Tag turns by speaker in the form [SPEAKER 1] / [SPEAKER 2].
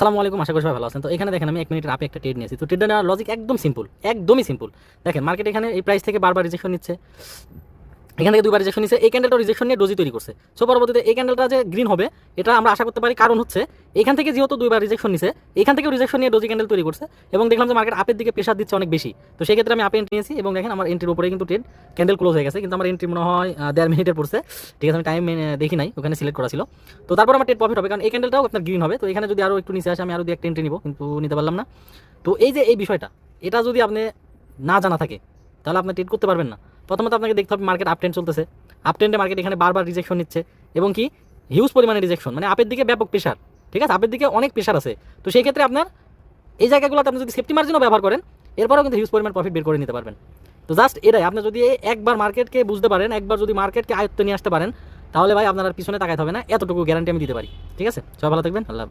[SPEAKER 1] আসসালামু আলাইকুম, আশা করি সবাই ভালো আছেন। তো এখানে দেখেন আমি 1 মিনিটের আপে একটা ট্রেড নিয়েছি। তো ট্রেডটা নেওয়ার লজিক একদম সিম্পল, একদমই সিম্পল। দেখেন মার্কেট এখানে এই প্রাইস থেকে বারবার রিজেকশন নিচ্ছে, এখান থেকে দুইবার রিজেকশন নিচ্ছে, এই ক্যান্ডেলটা রিজেকশন নিয়ে ডোজি তৈরি করছে। সো পরবর্তীতে এই ক্যান্ডেলটা যে গ্রিন হবে এটা আমরা আশা করতে পারি, কারণ হচ্ছে এখান থেকে যেহেতু দুইবার রিজেকশন নিছে, এখান থেকেও রিজেকশন নিয়ে ডোজি ক্যান্ডেল তৈরি করছে এবং দেখলাম যে মার্কেট আপের দিকে প্রেশার দিচ্ছে অনেক বেশি। তো সেই ক্ষেত্রে আমি আপে এন্ট্রি নিয়েছি এবং দেখেন আমার এন্ট্রির উপরে কিন্তু ট্রেড ক্যান্ডেল ক্লোজ হয়ে গেছে, কিন্তু আমার এন্ট্রি মনে হয় 1.5 মিনিটের পড়ছে। ঠিক আছে, আমি টাইম দেখি নাই, ওখানে সিলেক্ট করা ছিল। তো তারপর আমার ট্রেড প্রফিট হবে, কারণ এই ক্যান্ডেলটাও আপনার গ্রিন হবে। তো এখানে যদি আরও একটু নিচে আসে আমি আরও একটা এন্ট্রি নিব, কিন্তু নিতে পারলাম না। তো এই যে এই বিষয়টা, এটা যদি আপনি না জানা থাকে তাহলে আপনি ট্রেড করতে পারবেন না। প্রথমত আপনাকে দেখতে হবে মার্কেট আপ ট্রেন্ড চলতেছে, আপ ট্রেন্ডে মার্কেট এখানে বারবার রিজেকশন নিচ্ছে এবং কি হিউজ পরিমাণে রিজেকশন, মানে আপের দিকে ব্যাপক প্রেশার। ঠিক আছে, আপের দিকে অনেক প্রেশার আছে। তো সেই ক্ষেত্রে আপনার এই জায়গাগুলোতে আপনি যদি সেফটি মার্জিনও ব্যবহার করেন, এরপরেও কিন্তু হিউজ পরিমাণ প্রফিট বের করে নিতে পারবেন। তো জাস্ট এটাই, আপনি যদি একবার মার্কেটকে বুঝতে পারেন, একবার যদি মার্কেটকে আয়ত্তে নিয়ে আসতে পারেন, তাহলে ভাই আপনার আর পিছনে তাকাইতে হবে না, এতটুকু গ্যারান্টি আমি দিতে পারি। ঠিক আছে, সবাই ভালো থাকবেন, আল্লাহ।